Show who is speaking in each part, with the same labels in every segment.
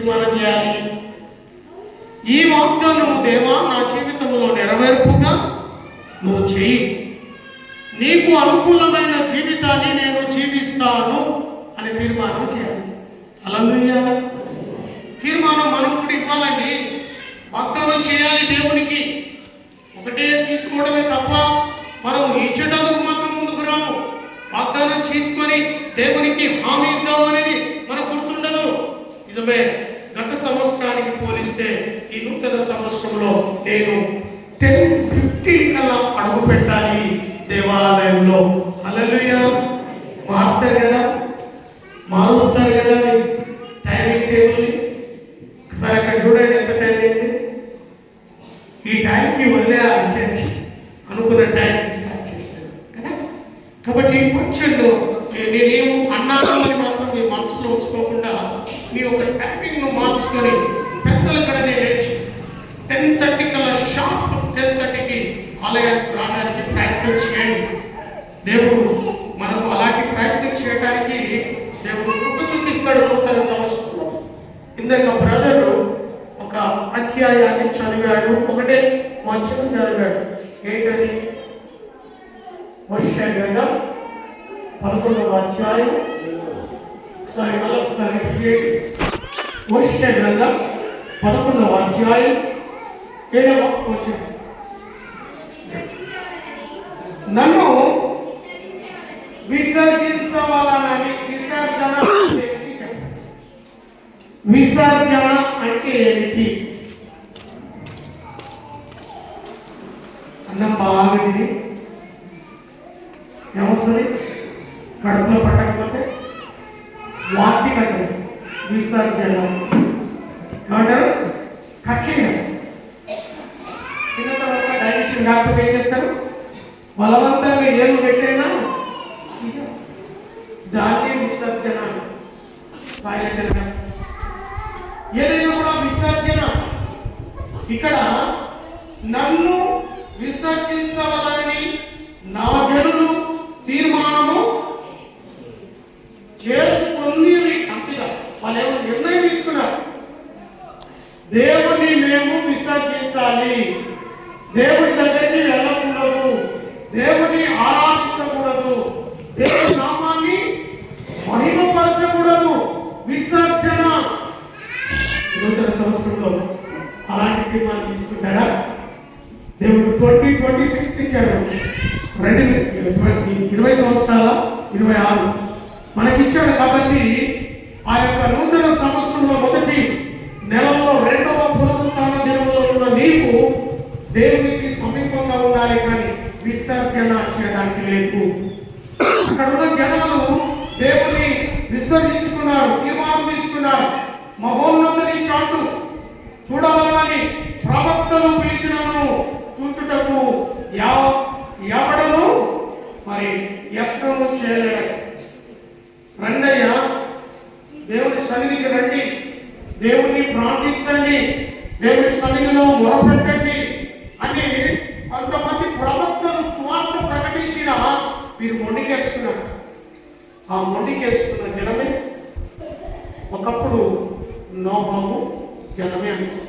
Speaker 1: మనం చేయాలి. ఈ వాగ్దానము దేవా నా జీవితంలో నెరవేర్పుగా నువ్వు చెయ్యి, నీకు అనుకూలమైన జీవితాన్ని నేను జీవిస్తాను అని తీర్మానం చేయాలి. హల్లెలూయా. తీర్మానం మనం కూడా ఇవ్వాలండి. వాగ్దానం చేయాలి దేవునికి. ఒకటే తీసుకోవడమే తప్ప మనం ఇచ్చడానికి మాత్రం ముందుకు రాము. వాగ్దానం చేసుకొని దేవునికి హామీ ఇద్దాం అనేది మనకు గుర్తుండదు. నిజమే, గత సంవత్సరానికి పోలిస్తే ఈ నూతన సంవత్సరంలో నేను 10-15 కల్లా అడుగు పెట్టాలి దేవాలయంలో. హల్లెలూయా. మారుతారు కదా, మారుస్తారు కదా టైమింగ్ టేబుల్. ఒకసారి అక్కడ చూడండి ఎంత టైం అయింది. ఈ టైంకి వదిలేయాలి చర్చి, అనుకున్న టైంకి స్టార్ట్ చేస్తారు కదా. కాబట్టి కొంచెం నేనేం అన్నాను అని మాత్రం మీ మనసులో ఉంచుకోకుండా మీ ఒక టైమింగ్ను మార్చుకొని పెద్దల కడనే లేచి 10:30 కల్లా షార్ప్ 10:30కి ఆలయానికి రావడానికి ప్రయత్నం చేయండి. దేవుడు మనకు అలాంటి ప్రయత్నం చేయడానికి దేవుడు కృప చూపిస్తాడు నూతన సంవత్సరంలో. ఇందాక బ్రదరు ఒక అధ్యాయాన్ని చదివాడు, ఒకటే వచనం చదివాడు. ఏంటది? హోషేయ గ్రంథం 11వ అధ్యాయం. ఒకసారి హోషేయ గ్రంథం 11వ అధ్యాయం 7వ వచనం. నన్ను విసర్జించవాలని. విసర్జన అంటే ఏమిటి? అన్నం బాగా తిని ఏమొస్తుంది? కడుపులో పట్టకపోతే వాంతి కట్టదు. విసర్జన ఏమంటారు? కట్టిన తిన్న తర్వాత డైజెషన్ కాకపోతే ఏం చేస్తారు? బలవంతంగా ఏళ్ళు పెట్టేనా దాన్ని విసర్జన. ఏదైనా కూడా విసర్జన. ఇక్కడ నన్ను విసర్జించవాలని నా జనులు తీర్మానము చేసుకుంది. అంతేగా వాళ్ళు ఏమో నిర్ణయం తీసుకున్నారు. దేవుణ్ణి మేము విసర్జించాలి, దేవుడి దగ్గరికి వెళ్ళకూడదు, దేవుని ఆరాధించకూడదు, దేవుని నామాన్ని మహిమపరచకూడదు. విసర్జన. నూతన సంవత్సరంలో అలాంటి తీర్మానం తీసుకుంటారా? దేవుడు 2026 ఇచ్చాడు. 20 సంవత్సరాల 26 మనకిచ్చాడు. కాబట్టి ఆ యొక్క నూతన సంవత్సరంలో మొదటి నెలలో 2వ పునరుత్థాన దినంలో ఉన్న నీకు దేవునికి సమీపంగా ఉండాలి, కానీ విసర్జన చేయడానికి లేదు. అక్కడ ఉన్న జనాలు దేవుని విసర్జించుకున్నారు, తీర్మానం తీసుకున్నారు. మహోన్నతుని చాటు చూడాలని ప్రవక్తలు పిలిచినను చూచుటకు ఎవడను మరి యత్నము చేయలేడు. రండయ్య, దేవుని సన్నిధికి రండి, దేవుణ్ణి ప్రార్థించండి, దేవుని సన్నిధిలో మొరపెట్టండి అని కొంతమంది ప్రవక్తలు సువార్త ప్రకటించిన మీరు మొండికేసుకున్నారు. ఆ మొండికేసుకున్న జనమే ఒకప్పుడు నోబము జనమే అనుకో.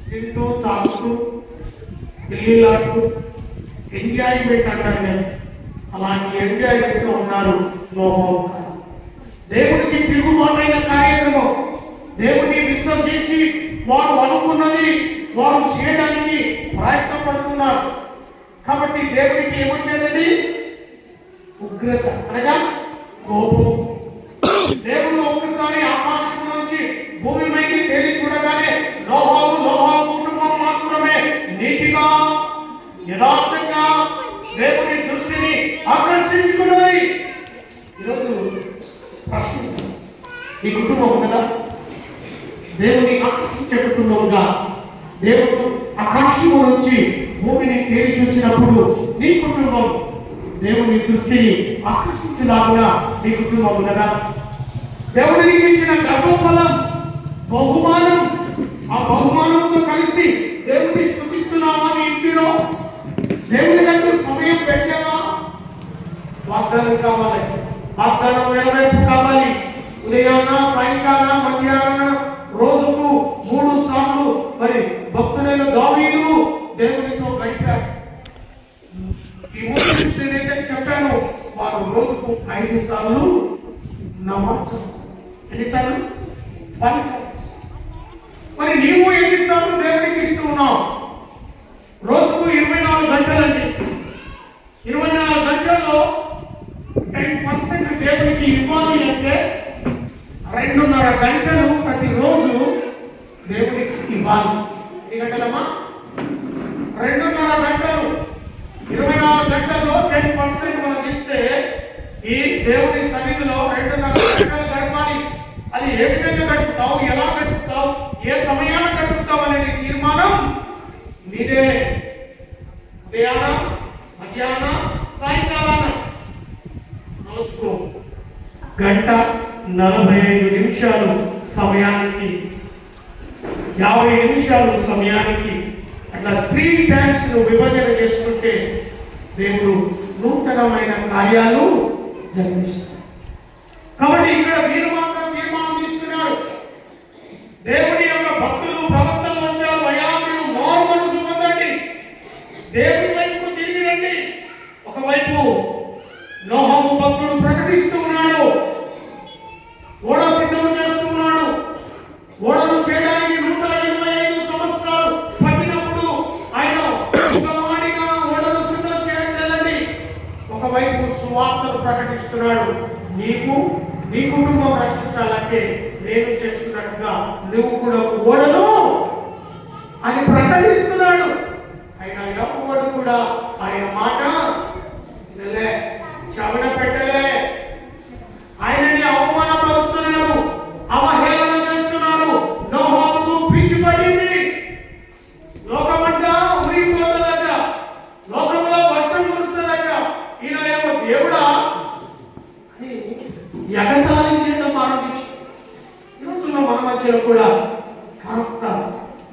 Speaker 1: తింటూ తాగుతూ పిల్లిలాడుతూ ఎంజాయ్మెంట్ అంటారు కదా, అలాంటి ఎంజాయ్మెంట్లో ఉన్నారు నోబము. దేవుడికి తిరుగుబాటైన కార్యక్రమం. దేవుడిని విసర్జించి వారు అనుకున్నది వారు చేయడానికి ప్రయత్నపడుతున్నారు. కాబట్టి దేవుడికి ఏమొచ్చేదండి? ఉగ్రత, అనగా కోపం. దేవుడు ఒక్కసారి ఆకాశం నుంచి భూమి పైకి తేలి చూడగానే నోబహు కుటుంబం మాత్రమే నీతిగా యథార్థంగా దేవుని దృష్టిని ఆకర్షించుకున్నది. ఈరోజు ప్రశ్న, ఈ కుటుంబం కదా దేవుని ఆకర్షించే కుటుంబంగా, దేవుడు ఆకాశం నుంచి భూమిని తేలి చూసినప్పుడు నీ కుటుంబం దేవుని దృష్టిని ఆకర్షించలాగా నీ కుటుంబం కదా. దేవుడు నీకు ఇచ్చిన గర్భఫలం, బహుమానం, ఆ బహుమానంతో కలిసి దేవుని స్తుతిస్తున్నావా? నీ ఇంటిలో దేవుని కంటూ సమయం పెట్టావా? వాగ్దానం కావాలి, వాగ్దానం నెరవేర్పు కావాలి. ఉదయాన్న, సాయంకాలం, మధ్యాహ్నం పని. మరి నీవు ఎన్నిసార్లు దేవునికి ఇస్తూ ఉన్నావు? రోజుకు 24 గంటలండి. 24 గంటల్లో 10% దేవునికి ఇవ్వాలి అంటే 2.5 గంటలు ప్రతిరోజు దేవునికి ఇవ్వాలి. ఎన్ని గంటలమ్మా? 2.5 గంటలు. 24 గంటల్లో 10% మనం ఇస్తే ఈ దేవుని సన్నిధిలో 2.5 గంటలు గడపాలి. అది ఏ విధంగా గడుపుతావు, ఎలా గడుపుతావు, ఏ సమయాన గడుపుతావు అనేది తీర్మానం నీదే. ఉదయాన, మధ్యాహ్న, సాయంకాలాన రోజుకు 1:45 సమయానికి, 50 నిమిషాలు సమయానికి అట్లా 3 times నువ్వు విభజన చేసుకుంటే దేవుడు నూతనమైన కార్యాలు జరిగిస్తాడు. కాబట్టి ఇక్కడ మీరు మాత్రం తీర్మానం తీసుకున్నారు. దేవుని యొక్క భక్తులు ప్రవక్తలు వచ్చారు, అయ్యా మీరు మారు మనసు పొందండి, దేవుని వైపు తిరిగి రండి. ఒకవైపు నోహము భక్తుడు ప్రకటిస్తూ ఉన్నాడు, ఓడ సిద్ధం చేస్తున్నాడు. ఓడను చేయడానికి 125 సంవత్సరాలు పట్టినప్పుడు ఆయన ఒకవాడిగా ఓడను సిద్ధం చేయట్లేదండి. ఒకవైపు సువార్తను ప్రకటిస్తున్నాడు. నీకు నీ కుటుంబం రక్షించాలంటే నేను చేస్తున్నట్టుగా నువ్వు కూడా ఓడను అని ప్రకటిస్తున్నాడు. ఆయన ఎవడు కూడా ఆయన మాట చవన పెట్టలే. ఆయనని అవమానపరుస్తున్నారు, అవహేళన చేస్తున్నారు. నోహముకు పిచ్చి పడింది. లోకమంతా ఊరిపోతుందట, లోకంలో వర్షం కురుస్తుందట. ఈయన ఏమో దేవుడా అని ఎగతాళి చేయడం ఆరంభించి, ఈ రోజుల్లో మన మధ్యలో కూడా కాస్త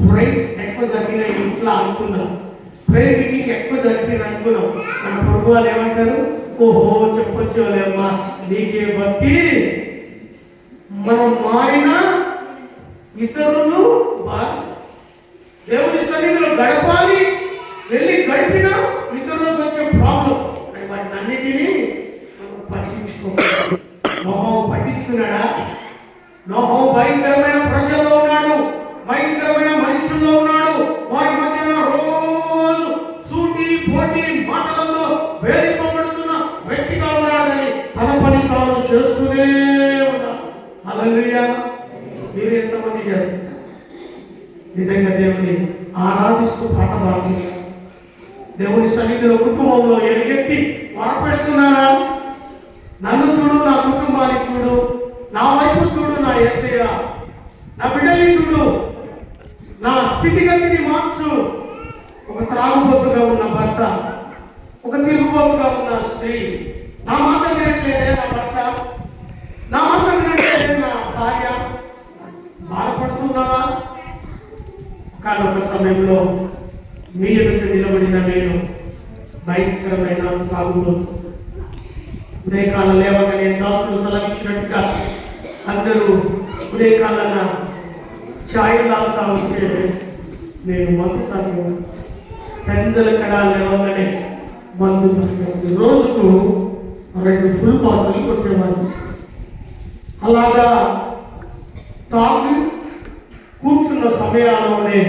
Speaker 1: ప్రైస్ ఎక్కువ జరిగిన ఇంట్లో అనుకున్నాం, ప్రేయర్ మీటింగ్ ఎక్కువ జరిగింది అనుకున్నాం. మన పొరుగు వాళ్ళు ఏమంటారు, ఓహో చెప్పొచ్చేవాళ్ళమ్మా నీకే భక్తి, మనం మారినా ఇతరులు దేవుని సన్నిధిలో గడపాలి, వెళ్ళి గడిపినా ఇతరులకు వచ్చే ప్రాబ్లం అని వాటిని అన్నిటినీ మనం పట్టించుకోవాలి. నోహో పట్టించుకున్నాడా? నోహో భయంకరమైన ప్రజల్లో ఉన్నాడు, భయంకరమైన మనుషుల్లో ఉన్నాడు. వారి మధ్యన రోజు సూటి పోటీ మాటలతో వేధింపబడుతున్న వ్యక్తిగా ఉన్నాడని తన పని తాను చేస్తూనే ఉన్నాడు. హల్లెలూయా. మీరు ఎంతమంది చేస్తారు? నిజంగా దేవుని ఆరాధిస్తూ పాట పాడుతున్నారు, దేవుని సన్నిధిలో కుటుంబంలో ఎలుగెత్తి వరపెడుతున్నారా? నన్ను చూడు, నా కుటుంబాన్ని చూడు, నా వైపు చూడు, నా యేసయ్య, నా బిడ్డల్ని చూడు, నా స్థితిగతిని మార్చు. ఒక త్రాగుబోతుగా ఉన్న భర్త, ఒక తిరుగుబోతుగా ఉన్న స్త్రీ, నా మాట వినట్లేదే నా భర్త, నా మాట వినట్లేదే నా భార్య, బాధపడుతున్నావా? ఒకనొక సమయంలో మీ ఎదుట నిలబడిన నేను భయంకరమైన త్రాగుబోతు. ఉదయకాలం లేవగానే దాసులు సెలవిచ్చినట్టుగా అందరూ ఉదయకాలన ఛాయ్ తాగుతా ఉంటే నేను మందు తాగేవాడు. పెద్దల కడా లేవగానే మందు తాగేవాడు. రోజుకు 2 ఫుల్ బాటిల్ కొట్టేవాడిని. అలాగా తాగి కూర్చున్న సమయాల్లోనే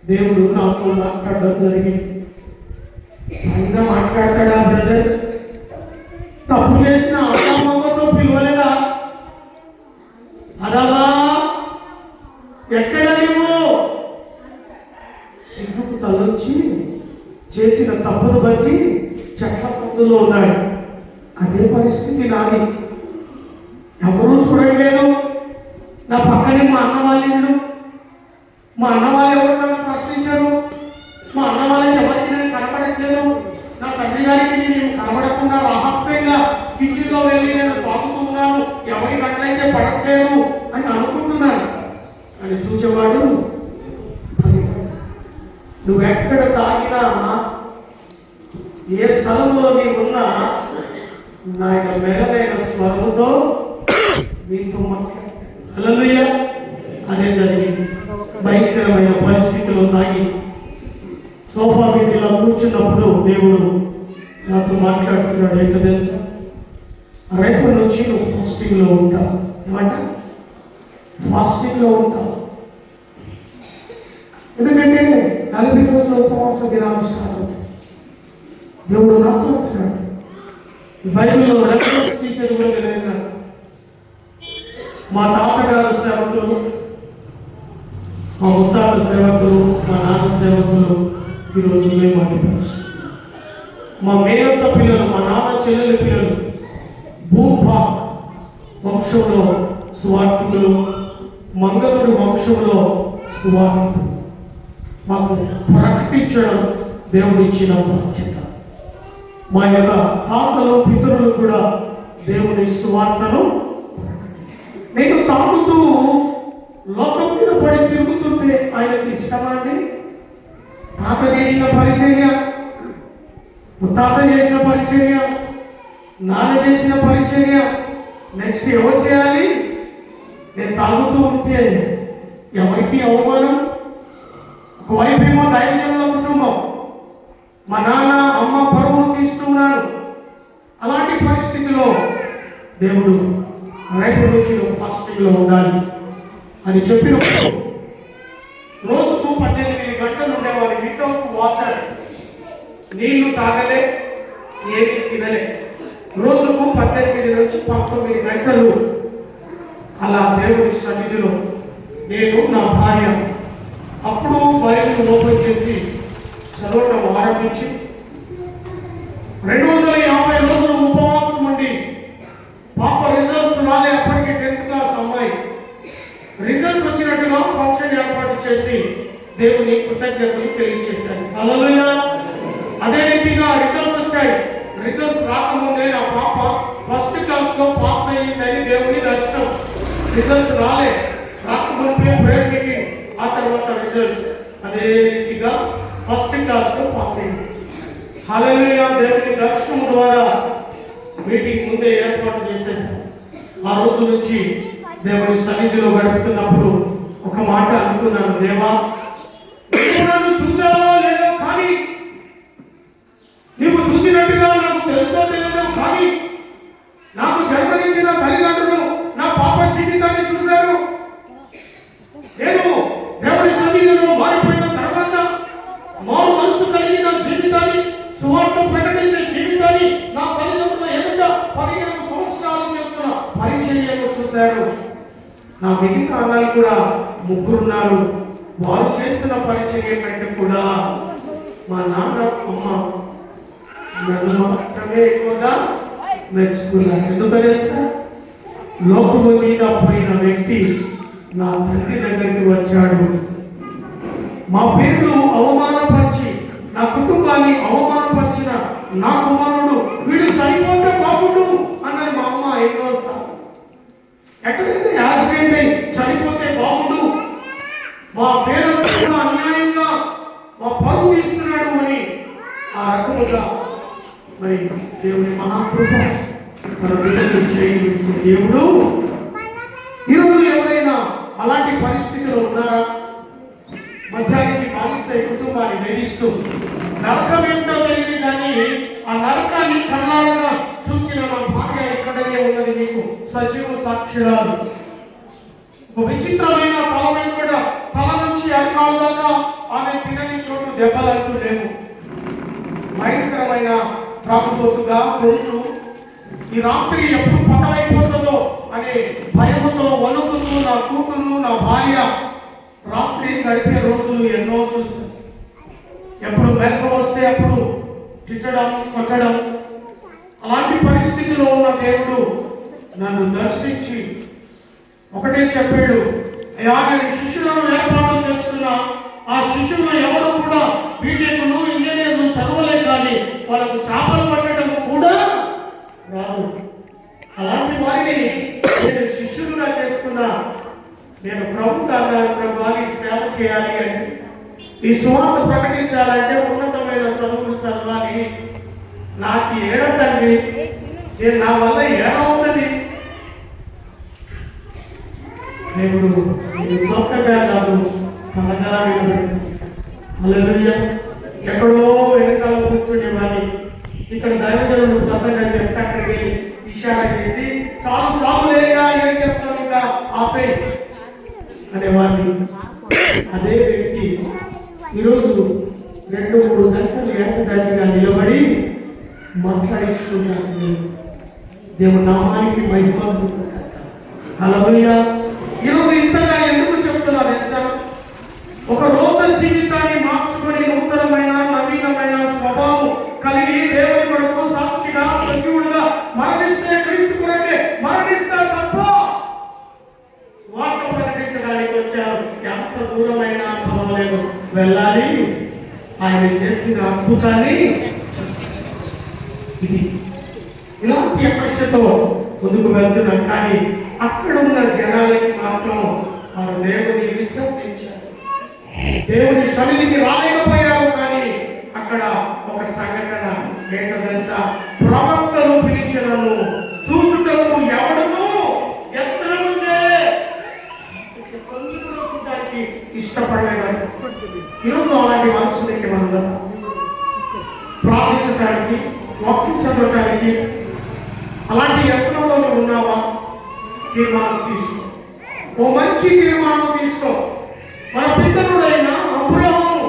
Speaker 1: దేవుడు నాతో మాట్లాడడం జరిగింది. ఆయన మాట్లాడతాడా బ్రదర్? తప్పు చేసిన అమ్మమ్మతో పిలవలేదా? అదవా ఎక్కడ నీవు? సిగ్గుకు తలొచ్చి చేసిన తప్పును బట్టి చెట్ల సందులో ఉన్నాడు. అదే పరిస్థితి నాది. ఎవరూ చూడట్లేదు. నా పక్కనే మా అన్న వాళ్ళు, మా అన్న వాళ్ళు ఎవరు నన్ను ప్రశ్నించారు. మా అన్న వాళ్ళకి ఎవరికి నేను కనపడట్లేదు. నా తండ్రి గారికి నేను కనబడకుండా రహస్యంగా కిచెన్లో వెళ్ళి నేను తాగుతున్నాను, ఎవరి గట్లయితే పడట్లేదు అని అనుకుంటున్నాను. అని చూసేవాడు, నువ్వెక్కడ తాగినా, ఏ స్థలంలో నీవున్నా, నాయన మెరలైన స్వరముతో మీతో హల్లెలూయా. అదే జరిగింది. భయంకరమైన పరిస్థితిలో తాగి సోఫా మీదలో కూర్చున్నప్పుడు దేవుడు నాతో మాట్లాడుతున్నాడు. ఏంటో తెలుసా? రేపటి నుంచి నువ్వు ఫాస్టింగ్లో ఉంటావు. ఏమంట? ఫాస్టింగ్లో ఉంటాం. ఎందుకంటే 40 రోజుల ఉపవాస దినాలు స్టార్ట్ అవుతాయి. దేవుడు నాతో వచ్చినాడు. బైబిల్లో రెఫరెన్స్ టీచర్ కూడా తెలియదు నాకు. మా తాతగారు సేవకులు, మా ముత్తాత సేవకులు, మా నాన్న సేవకులు ఈరోజు మేము అధిపరుస్తాం. మా మేనత్త పిల్లలు, మా నాన్న చెల్లెల పిల్లలు భూపా వంశంలో సువార్థికులు, మంగళూరు వంశంలో సువార్థికులు. మాకు ప్రకటించడం దేవుడు ఇచ్చిన బాధ్యత. మా యొక్క తాతలు పితరులు కూడా దేవుని సువార్తను. నేను తాగుతూ లోకం మీద పడి తిరుగుతుంటే ఆయనకి ఇష్టమండి. తాత చేసిన పరిచర్య, తాత చేసిన పరిచర్య, నాన్న చేసిన పరిచర్య నెక్స్ట్ ఎవరు చేయాలి? నేను తాగుతూ ఉంటే ఎవరికి అవమానం? ఒకవైపు ఏమో దైవజనుల కుటుంబం, మా నాన్న అమ్మ పరువులు తీస్తున్నారు. అలాంటి పరిస్థితిలో దేవుడు రేపు నుంచి నువ్వు ఫాస్టింగ్లో ఉండాలి అని చెప్పినప్పుడు రోజుకు 18 గంటలు ఉండేవారు. వితౌట్ వాటర్, నీళ్లు తాగలే, ఏది తినలే. రోజుకు 18 నుంచి 19 గంటలు అలా దేవుని సన్నిధిలో నేను, నా భార్య అప్పుడు బైబిల్ ఓపెన్ చేసి చదవటం ఆరంభించి 250 రోజులు ఉపవాసం ఉండి పాప రిజల్ట్స్ రాలే. అప్పటికి 10th క్లాస్ అమ్మాయి. రిజల్ట్స్ వచ్చినట్టుగా ఫంక్షన్ ఏర్పాటు చేసి దేవుని కృతజ్ఞతలు తెలియజేశాను. హల్లెలూయా. అదే రీతిగా రిజల్ట్స్ వచ్చాయి. రిజల్ట్స్ రాకముందే నా పాప ఫస్ట్ క్లాస్లో పాస్ అయ్యిందని దేవుని దర్శనం. రిజల్ట్స్ రాకముందే ప్రేయర్ మీటింగ్, ఆ తర్వాత రిజల్ట్స్. అదే రీతిగా ఫస్ట్ క్లాస్లో పాస్ అయింది. హల్లెలూయా. దేవుని దర్శనం ద్వారా మీటింగ్ ముందే ఏర్పాటు చేసేసాం. ఆ రోజు నుంచి దేవుని సన్నిధిలో గడుపుతున్నప్పుడు ఒక మాట అనుకున్నాను, దేవా నన్ను చూసావో లేదో కానీ, నీవు చూసినట్టుగా నాకు తెలుసో తెలియదో కానీ, నాకు జన్మనిచ్చిన తల్లిదండ్రులు నా పాప జీవితాన్ని చూశారు. నేను దేవుని సన్నిధిలో మారిపోయిన తర్వాత మారు మనసు కలిగిన జీవితాన్ని, సువార్త ప్రకటించే జీవితాన్ని నా తల్లిదండ్రుల ఎదుట 15 సంవత్సరాలు చేస్తున్న పరిచర్యను చూశారు. నా మిగతా అన్నలు కూడా 3 ఉన్నారు. వారు చేస్తున్న పరిచర్య కంటే కూడా మా నాన్న అమ్మ నన్ను మాత్రమే ఎక్కువగా మెచ్చుకున్నారు. ఎందుకనే సార్, లోకము మీద పోయిన వ్యక్తి నా తండ్రి దగ్గరికి వచ్చాడు. మా పేర్లు అవమానపరిచి, నా కుటుంబాన్ని అవమానపరిచిన నా కుమారుడు వీడు చనిపోతే బాగుండు అన్నది మా అమ్మ ఎన్నోసార్లు. ఎక్కడైతే యాక్సిడెంట్ అయి చనిపోతే బాగుండు, మా పేరెంట్స్ కూడా అన్యాయంగా మా పరువు తీస్తున్నాడు అని ఆ రకముగా మరి దేవుని మహాకృప తన బిడ్డకు చేయించే దేవుడు. ఈరోజు ఎవరైనా అలాంటి పరిస్థితిలో ఉన్నారా? మధ్యాహ్నానికి బాలిస్తే కుటుంబాన్ని వేధిస్తూ నరకం ఏంటో తెలియదు కానీ ఆ నరకాన్ని కళ్ళారుగా చూసిన నా భార్య ఇక్కడనే ఉన్నది. మీకు సజీవ సాక్షురాలు. ఒక విచిత్రమైన తల వెంకట, తల నుంచి అరికాల దాకా ఆమె తినని చోటు దెబ్బలంటూ లేవు. భయంకరమైన ప్రాణపోతుగా కొడుతూ ఈ రాత్రి ఎప్పుడు పగలైపోతుందో అనే భయముతో వణుకుతూ నా కూతురు, నా భార్య రాత్రి గడిపే రోజులు ఎన్నో చూశాను. ఎప్పుడు మెలకు వస్తే అప్పుడు తిట్టడం, కొట్టడం. అలాంటి పరిస్థితిలో ఉన్న దేవుడు నన్ను దర్శించి ఒకటే చెప్పాడు, అయ్యా నేను శిష్యులను ఏర్పాటు చేస్తున్నా. ఆ శిష్యులను ఎవరు కూడా బీటెక్లు, ఇంజనీర్లు చదవలే కానీ వాళ్ళకు చేపలు పట్టడం కూడా రాదు. అలాంటి వారిని నేను శిష్యులుగా చేసుకున్నా. నేను ప్రభు వారికి సేవ చేయాలి అంటే, ఈ సువార్త ప్రకటించాలంటే ఉన్నతమైన చదువులు చదవాలి. నాకు ఏడవుతుంది, నేను నా వల్ల ఏడవుతుంది. దేవుడు చౌకగా కాదు, తనగా హల్లెలూయా. ఎక్కడో వెనకాల కూర్చునేవాడి, ఇక్కడ దైవజనుడు ప్రసంగం చెప్తే అక్కడికి ఇషారా చేసి చాలు చాలు లేగా ఏం చెప్తాను ఇంకా ఆపే అనేవాడిని. అదే వ్యక్తి ఈరోజు 2-3 గంటలు ఏకదాటిగా నిలబడి మాట్లాడించుకున్నాడు. దేవుని నామానికి మహిమ. హల్లెలూయా. ఈరోజు ఇంతగా ఎందుకు చెప్తున్నా తెలుసా? ఒక రోత జీవితాన్ని మార్చుకొని నూతనమైన నవీనమైన స్వభావం కలిగి దేవుని కొరకు సాక్షిగా సజీవుడుగా మరణిస్తే క్రీస్తు కొరకే మరణిస్తా తప్ప స్వార్థ ప్రకటించడానికి వచ్చారు. ఎంత దూరమైన పర్వాలేదు, వెళ్ళాలి. ఆయన చేసిన అద్భుతాన్ని ఇది ఇలాంటి ఆశతో ముందుకు వెళ్తున్నాం. కానీ అక్కడ ఉన్న జనాలకి మాత్రం వారు దేవుని విశ్వసించారు, దేవుని సన్నిధికి రాలేకపోయారు. కానీ అక్కడ ఒక సంఘటన ఏంటో తెలుసా? ప్రవక్తలు పిలిచినను చూచుటకు ఎవడును ఎత్తనము దానికి ఇష్టపడలేదు. ఈరోజు అలాంటి మనసునికి మనం ప్రార్థించడానికి, వాక్యం చదవడానికి అలాంటి యత్నంలో ఉన్నావా? తీర్మానం తీసుకో, ఓ మంచి తీర్మానం తీసుకో. మన పితరుడైన అబ్రహాము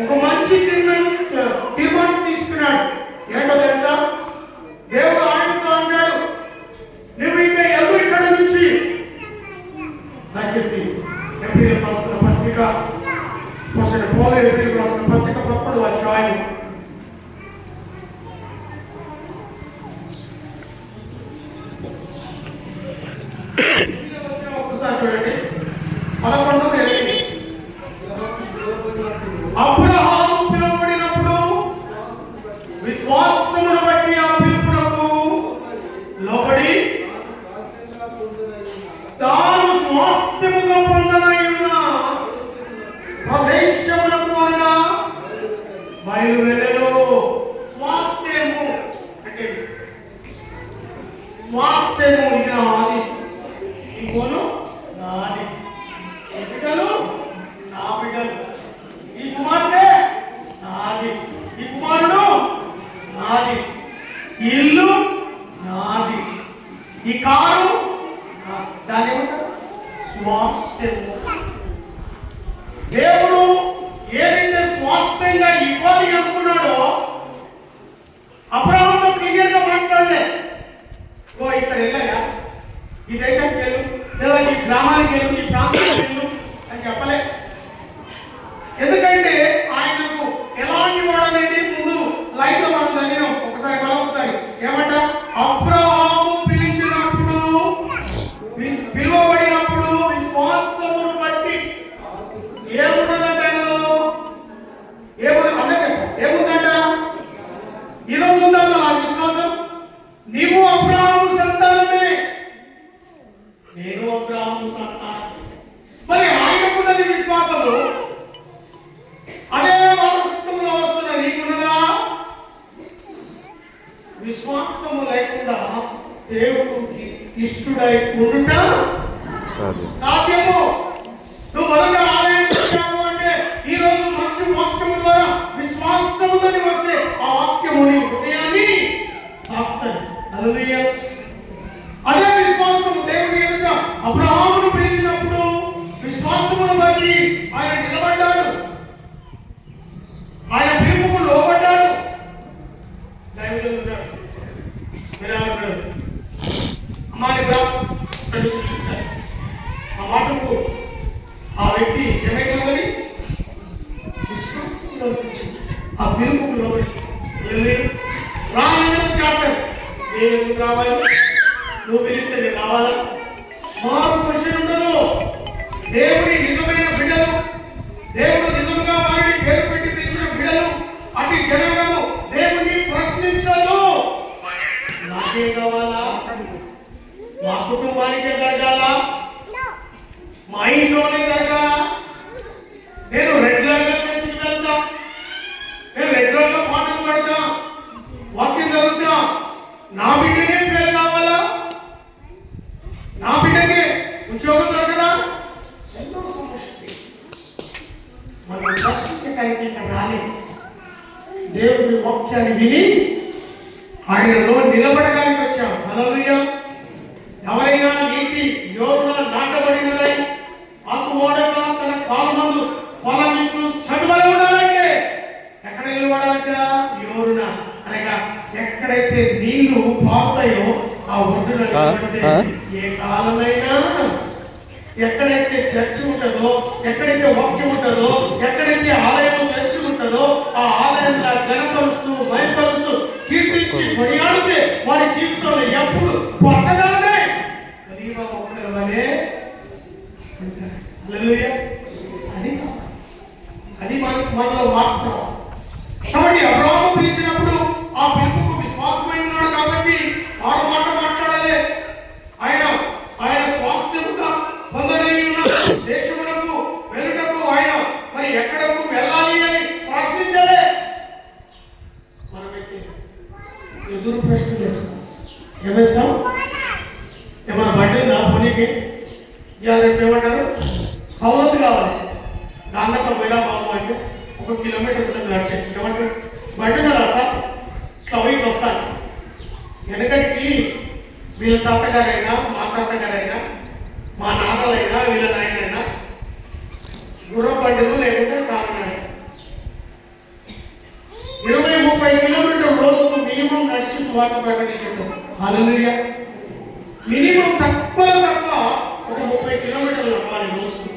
Speaker 1: ఒక మంచి తీర్మానం తీసుకున్నాడు. ఏంటో తెలుసా? దేవుడు ఆయనతో అంటాడు, నువ్వు ఇంకా ఎవరు ఇక్కడ నుంచి దయచేసి ఏప్రిల్ రాసిన పత్రిక ఏప్రిల్ రాసిన పత్రిక 10వ అధ్యాయం ఒకసారి చూడండి. 11 అబ్రహాము పిలువబడినప్పుడు విశ్వాసమును బట్టి ఆ పిలుపునకు లోబడి తాను స్వాస్థ్యముగా పొందనయున్న ప్రదేశమునకు అనగా బయలువెళ్ళెను. స్వాస్థ్యము అంటే స్వాస్థ్యము ఇది నాది, ఇంకోను నాది, ఈ బిడ్డలు నా బిడ్డలు, ఈ కుమార్తె నాది, ఈ కుమారుడు నాది, ఈ ఇల్లు నాది, ఈ కారు దాని ఏమంటారు? స్వాస్థ్యము. దేవుడు ఏదైతే స్వాస్థ్యంగా ఇవ్వాలి అనుకున్నాడో అబ్రహాముతో క్లియర్గా మాట్లాడలే. ఓ ఇక్కడ వెళ్ళాయా, ఈ దేశానికి వెళ్ళు, లేదా ఈ గ్రామానికి వెళ్ళు, ఈ ప్రాంతానికి వెళ్ళు అని చెప్పలే. ఎందుకంటే ఆయనకు ఎలాంటి వాడు అనేది ముందు లైన్లో మనం చదివాం. ఒకసారి ఏమంట? అబ్రహాము పిలిచినప్పుడు, పిలువబడినప్పుడు విశ్వాసమును బట్టి ఏమున్నదంట? ఏముందంట? ఈరోజు ఉందన్న ఆ విశ్వాసం. నీవు అబ్రహాము సంతానమే, నేను అబ్రహాము సంతానం. మరి ఆయనకున్నది విశ్వాసము, అదే వారసత్వములో వస్తున్న నీకున్నదా? విశ్వాసము లేకుండా దేవుడికి ఇష్టడై ఉండుట సాధ్యము. నువ్వు మొదట ఆలయం వచ్చావు అంటే ఈ రోజు మంచి వాక్యము ద్వారా విశ్వాసముతో వస్తే ఆ వాక్యము నీ హృదయాన్ని తాకుతుంది. హల్లెలూయా. అదే విశ్వాసము దేవుని ఎదుట అబ్రహామును పిలిచినప్పుడు విశ్వాసమును బట్టి ఆయన నిలబడ్డాడు, ఆయన పిలుపుకు లోబడ్డాడు. దైవజనుడు అమ్మాని ఆ మాటకు ఆ వ్యక్తి ఏమైపోతుంది? విశ్వాసంలో ఆ పిలుపుకు లోబడి రావాలని చేస్తాడు. నేను ఎందుకు రావాలి? నువ్వు పిలిస్తే నేను రావాలా? మారు క్వశ్చన్ ఉండదు. దేవుని నిజమైన బిడ్డలు, దేవుడు నిజంగా వారిని పేరు పెట్టి పిలిచిన బిడ్డలు, అటు జనగము దేవుని ప్రశ్నించదు. నాకే కావాలా? మా కుటుంబానికే జరగాల? మా ఇంట్లోనే జరగాల? నేను రెగ్యులర్గా చర్చికి వెళ్తా, నేను రెగ్యులర్గా పాటలు పడతా, వాక్యం చదువుతా. నా బిడ్డనే పిల్లలు కావాలా? నా బిడ్డకి ఉద్యోగం దొరకదా? ఎన్నో సమస్యలు మనం ప్రశ్నించడానికి రాలేదు. దేవుడి వాక్యాన్ని విని ఆయనలో నిలబడడానికి వచ్చాం. హల్లెలూయా. ఎవరైనా నీతి యోరున నాటబడినదై ఏ కాలమైనా ఎక్కడైతే చర్చ్ ఉంటుందో, ఎక్కడైతే వాక్యం ఉంటుందో, ఎక్కడైతే ఆలయం కలిసి ఉంటుందో ఆ ఆలయంలో గణపరుస్తూ భయపరుస్తూ కీర్తించి కొనియాడితే వారి జీవితంలో ఎప్పుడు పచ్చగానే ఒక్కడే అది మనలో మార్పు. కాబట్టి అబ్రాహాము పిలిచినప్పుడు ఆ పిలుపుకు విశ్వాసమై ఉన్నాడు కాబట్టి ఆరు మాట మాట్లాడాలి. ఆయన స్వాస్థ్యముగా పొందనై ఉన్న దేశములకు వెళ్ళటకు ఆయన మరి ఎక్కడకు వెళ్ళాలి అని ప్రశ్నించాలి. మనమైతే ఎదురు ప్రశ్న చేస్తాం. ఏమేస్తాం? ఏమన్నా బండి నా పనికి ఇవాళ ఏమంటారు? సౌలత్ కావాలి. దాంట్లో పోయినా బాబు అంటే 1 కిలోమీటర్ ఉంటుంది నడిచాను. ఏమంటారు? బండి కదా సార్ ఇట్లా పోయి వస్తాను. వెనకటికి వీళ్ళ తాతగారైనా మా తాతగారైనా మా నాన్నలైనా వీళ్ళ నాయనైనా గుర్రం బండిలు లేకుంటే కారణాలు 20-30 కిలోమీటర్ల రోజుకు మినిమం నడిచి సువార్త ప్రకటించడం. హల్లెలూయా. మినిమం తక్కువ ఒక 30 కిలోమీటర్లు నడవాలి రోజుకు.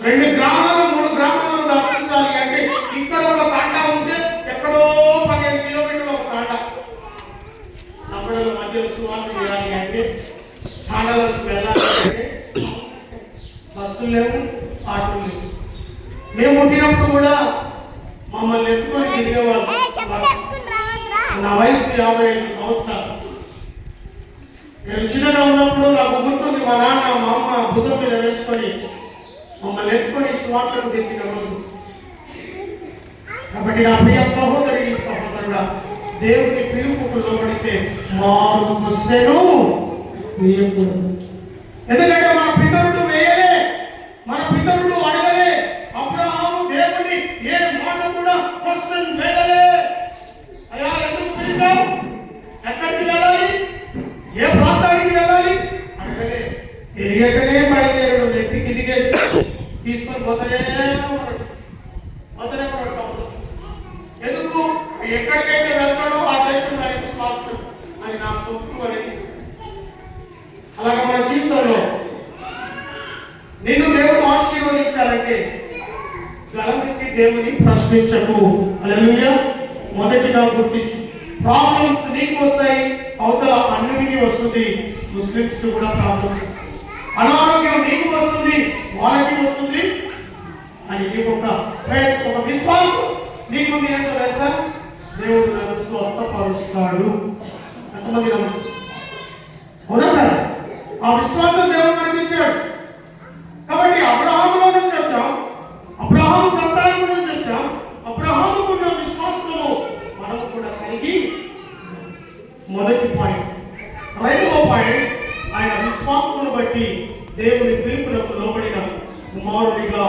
Speaker 1: 2 గ్రామాలు 3 గ్రామాలను దర్శించాలి అంటే ఇక్కడ ఒక తాండా ఉంటే ఎక్కడో 15 కిలోమీటర్లు ఒక తాండా. నమ్మల మధ్యలో సువార్త చేయాలి అంటే తాండాలకు వెళ్ళాలంటే బస్సులు లేవు, ఆటోలు లేవు. మేము పుట్టినప్పుడు కూడా మమ్మల్ని ఎత్తుకొని తిరిగేవాళ్ళు. నా వయసు 55 సంవత్సరాలు. నేను చిన్నగా ఉన్నప్పుడు నాకు గుర్తుంది, మా నాన్న మా అమ్మ భుజం మీద వేసుకొని మమ్మల్ని ఎత్తుకొని స్వార్థకు తెచ్చిన రోజు. కాబట్టి నా ప్రియ సహోదరి సహోదరుడా, దేవుని పిలుపుకు లోబడితే మారును. ఎందుకంటే మన పితరుడు వేయలే, మన పితరుడు అడగలే. అబ్రహాము దేవుని ఏ మాట కూడా క్వశ్చన్ వేయలే. అయ్యా ఎందుకు పిలిచావు, ఎక్కడికి వెళ్ళాలి, ఏ ప్రాంతానికి వెళ్ళాలి అడగలే. తెలియకనే బయలుదేరాడు. నెత్తికి దిగేసి తీసుకొని పోతనే ఎందుకు ఎక్కడికైతే వెళ్తాడో ఆ దేశం అనేది స్వాస్థ్యం అని నా సొత్తు అనేది. అలాగే మన జీవితంలో నిన్ను దేవుడు ఆశీర్వదించాలంటే గలమెత్తి దేవుని ప్రశ్నించకు. హల్లెలూయా. మొదటిగా గుర్తించు. ప్రాబ్లమ్స్ నీకు వస్తాయి, అవతల అన్నిటికీ వస్తుంది. ముస్లిమ్స్ కి కూడా ప్రాబ్లమ్స్ వస్తాయి. అనారోగ్యం నీకు వస్తుంది, వాళ్ళకి వస్తుంది. అని నీకు ఒక విశ్వాసం నీకుంది ఏంటో తెలుసా? దేవుడు నన్ను స్వస్థపరుస్తాడు. ఎంతమంది అవునా? ఆ విశ్వాసం దేవుడు మనకి ఇచ్చాడు. కాబట్టి అబ్రహాములో నుంచి వచ్చాం, అబ్రహాము సంతానం నుంచి వచ్చాం. అబ్రహాముకున్న విశ్వాసము మనకు కూడా కలిగి మొదటి పాయింట్. రెండవ పాయింట్, ఆయన విశ్వాసమును బట్టి దేవుని పిలుపులకు లోబడిన కుమారుడిగా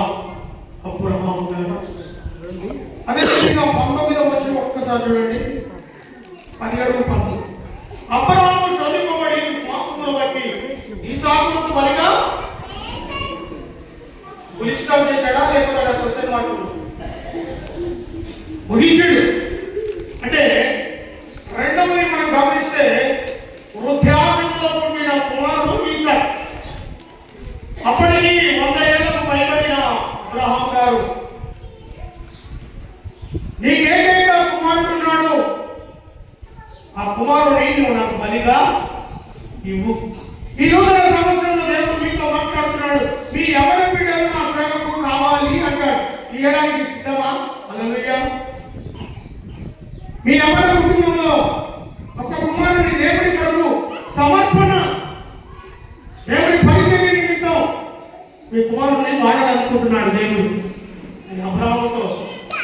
Speaker 1: అబ్రహాము గారు చూస్తారు. అదే విధంగా 19వ వచనం ఒక్కసారి చూడండి. 17-19. అబ్రహాము శోధింపబడి విశ్వాసమును బట్టి ఇస్సాకును బలిగా ఇష్టం చేశాడా లేకపోతే క్వశ్చన్ మార్క్ ముగించాడు. అంటే రెండవది మనం గమనిస్తే వృద్ధాప్యంలో పుట్టిన కుమారుడు ఇస్సాకు. అప్పటికి 100 ఏళ్లకు పైబడిన అబ్రహాం గారు, నీకేకైక కుమారుడు ఉన్నాడు, ఆ కుమారుడిని నువ్వు నాకు బలిగా ఇవ్వు. ఈ నూతన సంవత్సరంలో దేవుడు మీతో మాట్లాడుతున్నాడు. మీ ఎవరి బిడ్డలు నా సేవకు కావాలి అంటాడు. తీయడానికి సిద్ధమా? హల్లెలూయా. మీ ఎవరి కుటుంబంలో ఒక కుమారుని దేవుడి కొరకు సమర్పణ, దేవుడి పరిచర్య నిమిత్తం మీ కుమారుని వాడాలనుకుంటున్నాడు దేవుడు. అని అబ్రహాముతో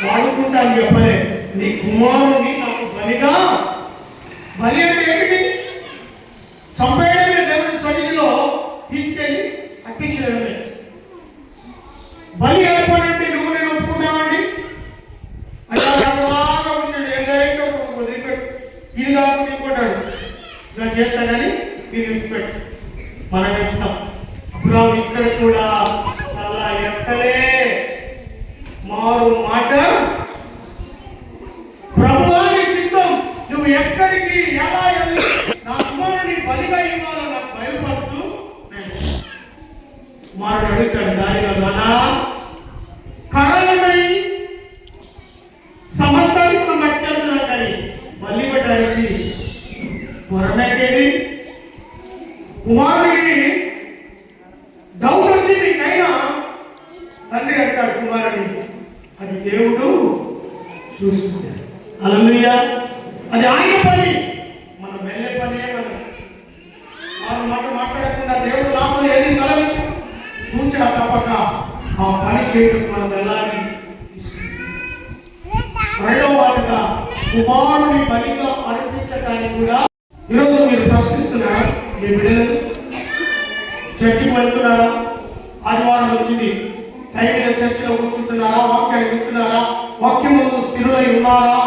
Speaker 1: వాడుకుంటా అని చెప్పలే. నీ కుమారుని నాకు బలిగా. బలి అంటే ఏంటి? చంపేయడమే. దేవుడి సన్నిధిలో తీసుకెళ్ళి అతికించడమే. బలి ఏర్పడంటే నువ్వు నేను ఒప్పుకుంటామండి. అలాగా ఉంటాడు. ఏదైతే వదిలిపెట్టు, ఇది కాకుండా ఇంకోటాడు ఇలా చేస్తానని మీరు విడిచిపెట్టు, మనం ఇస్తాం. అబ్రహాము ఇక్కడ కూడా అలా ఎక్కలే. మారు మాట ప్రభువాని చిత్తం, నువ్వు ఎక్కడికి ఎలా వెళ్ళి నా కుమారుని కుమారుడు అడుగుతాడు దారిలో, నానా కర్రలమై సమస్తానికి మనం పట్టుకెళ్తున్నాం కానీ మళ్ళీ పెట్టడానికి వరమేంటి? కుమారుడికి డౌట్ వచ్చి నీకైనా తండ్రి అంటాడు కుమారుడిని, అది దేవుడు చూసుకుంటాడు. హల్లెలూయా. అది ఆయన పని, మనం వెళ్ళే పనే. మనం మాట మాట్లాడకుండా దేవుడు నాతో ఏది సెలవించు చూచా తప్పక ఆ పని చేయడం మనం వెళ్ళాలి. రెండవ మాటగా కుమారుని బలిగా అర్పించడానికి కూడా ఈరోజు మీరు ప్రశ్నిస్తున్నారా? మీ బిడ్డలు చర్చికి వెళ్తున్నారా? ఆదివారం వచ్చింది, టైం మీద చర్చిలో కూర్చుంటున్నారా? వాక్యాన్ని వింటున్నారా? వాక్యం ముందు స్థిరులై ఉన్నారా?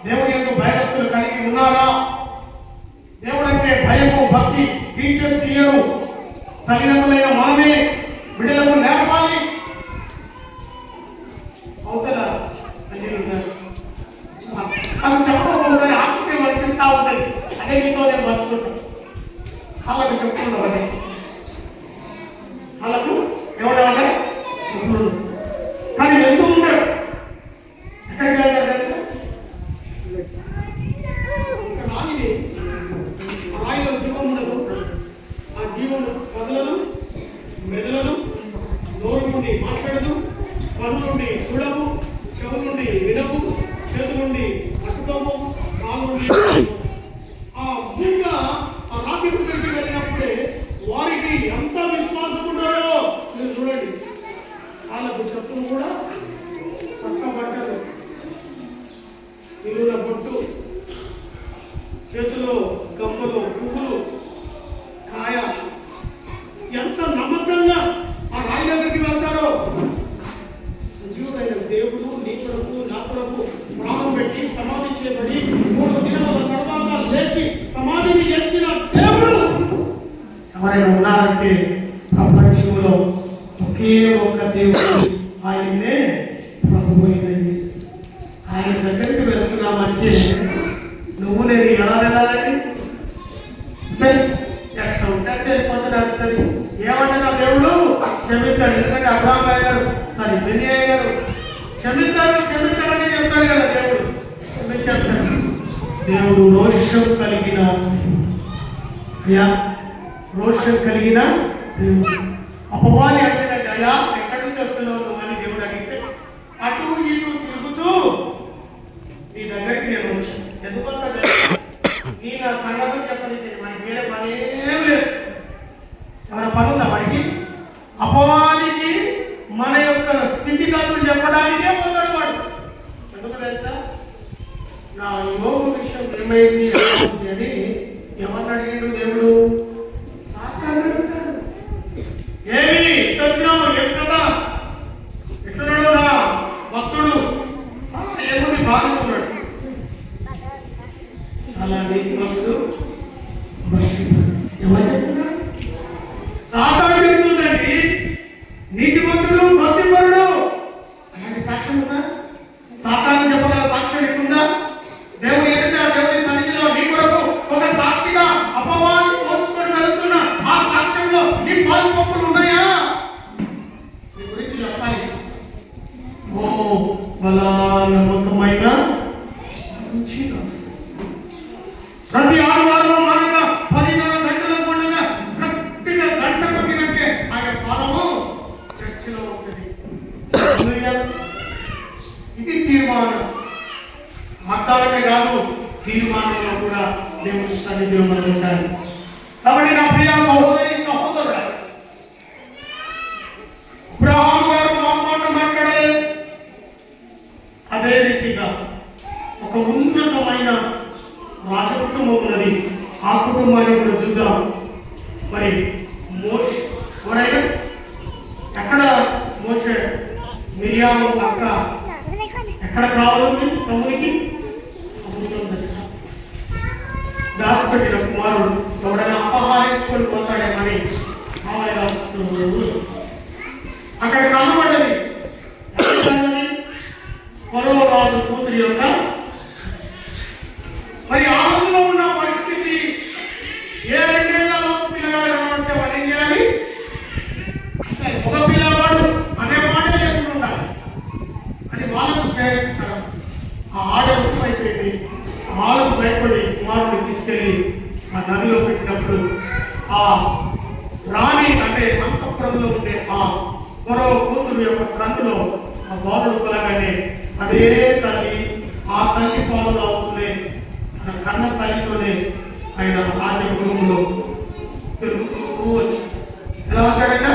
Speaker 1: దేవుని యందు భయభక్తులు కలిగి ఉన్నారా? దేవుడు అంటే భయము భక్తి టీచర్స్ ఇయ్యరు, తల్లిదండ్రులైన మనమే బిడ్డలకు నేర్పాలి. అవుతుందా? అది చెప్పకపోతే ఆశ్చర్యం అనిపిస్తూ ఉంటుంది. అదే మీతో నేను మర్చిపోతాను. వాళ్ళకు చెప్తున్నాను, వాళ్ళకు ఎవరెవరే చెప్తున్నాడు. కానీ వెళ్తూ ఉంటాడు. ఎక్కడికి వెళ్తారు తెలుసా? రాయిని, ఆ రాయిలో జీవం ఉండదు. ఆ జీవం కదలదు, మెదలదు, నోరు నుండి మాట్లాడదు, కన్ను నుండి చూడవు, చెవు నుండి వినవు, చేతు నుండి పట్టుకోవు, కాలు నుండి ఆ మూగా ఆ రాతి దగ్గరికి వెళ్ళినప్పుడే వారికి ఎంత విశ్వాసం ఉన్నారో మీరు చూడండి. వాళ్ళకు చెప్పులు కూడా పట్టబట్టలు, తిరుగుల బొట్టు, చేతిలో గమ్మలు, పువ్వులు, కాయ, ఎంత నమ్మకంగా ఆ రాయి దగ్గరికి వెళ్తారో. సజీవుడైన దేవుడు నీ కొరకు నా కొరకు ప్రాణం పెట్టి సమాధి చేయబడి 3 దినాల తర్వాత లేచి సమాధిని గెలిచిన దేవుడు ఎవరైనా ఉన్నారంటే ప్రపంచంలో ఒకే ఒక్క దేవుడు, ఆయన్నే ప్రభువు అయిన యేసు. ఆయన దగ్గరికి వెళ్తున్నామంటే నువ్వు నేను ఎలా వెళ్ళాలని ఎక్కడ ఉంటే వెళ్ళిపోతే నడుస్తుంది. ఏమంటే నా దేవుడు క్షమిస్తాడు, ఎందుకంటే అబ్రాహం గారు సారీ బెనియా గారు క్షమిస్తాడని చెప్తాడు కదా దేవుడు. క్షమించేస్తాడు. దేవుడు రోషం కలిగిన రోషం కలిగిన దేవుడు. అపవాది అంటే అయ్యా ఎక్కడి నుంచి వస్తున్నావు నువ్వు అని దేవుడు అడిగితే అటు ఇటు తిరుగుతూ నీ దగ్గరికి నేను వచ్చాను. ఎందుకు వస్తాడు? నీ నా సంగతి చెప్పని మనకి వేరే పని ఏం లేదు. ఎవరి పని ఉందా మనకి? అపవాదికి మన యొక్క స్థితిగతులు చెప్పడానికే పోతాడు వాడు. ఎందుకు తెలుసా? నా యోగ విషయం ఏమైంది అని ఎవరిని అడిగాడు దేవుడు? సాతాను అడుగుతాడు. ఏమి ఇట్టొచ్చినావు? ఏం కదా ఎట్లున్నాడు నా భక్తుడు? ఏముంది బాగున్నాడు, చాలా నీతి భక్తుడు. ఎవరు చెప్తున్నాడు? సాతాను చెప్తుందండి. నీతిమంతుడు భక్తిపరుడు అలాంటి సాక్ష్యం ఉందా? సాతాను చెప్పగల సాక్ష్యం నీకుందా? దేవుని ఎదుట దేవుని సన్నిధిలో నీ కొరకు ఒక సాక్షిగా అపవాది మోసుకొని వెళ్తున్న ఆ సాక్ష్యంలో నీ పాలు పప్పులు ఉన్నాయా? నీ గురించి చెప్పాలి. ఓ బలా నమ్మకమైన మంచి ప్రతి ఆదివారం మనక 10:30 గంటలకు ఉండగా గట్టిగా గంట కొట్టినట్టే ఆయన పాదము చర్చిలో ఉంటుంది. ఇది తీర్మానం. వాగ్దానమే కాదు, తీర్మానంలో కూడా దేవుని సన్నిధిలో మనం ఉండాలి. కాబట్టి నా ప్రియ సహోదరి సహోదరుడు, అబ్రహాం గారు మాట మాట్లాడలేదు. అదే రీతిగా ఒక ఉన్నతమైన రాజకుటుంబం ఉన్నది. ఆ కుటుంబాన్ని కూడా చూద్దాం. మరి మోషే ఎవరైనా ఎక్కడ మోషే మిరియాము అక్క ఎక్కడ కావాలండి తమ్మునికి? దాచిపెట్టిన కుమారుడు ఎవడైనా అపహరించుకొని పోతాడేమని అక్కడ కనబడ్డది. ఫరో రాజు కూతురి యొక్క మరి ఆ రోజులో ఉన్న పరిస్థితి ఏ 2 ఏళ్లలో పిల్లగాడు కనబడితే వాళ్ళు ఏం చేయాలి? ఆ మరో కూతురు యొక్క కన్నులో ఆ బాలుడు కలగానే అదే తల్లి ఆ తల్లి పాలు అవుతుంది తన కన్న తల్లితోనే ఆయన రాజ కుటుంబంలో పెరుగుతూ వచ్చి ఎలా వచ్చాడంట?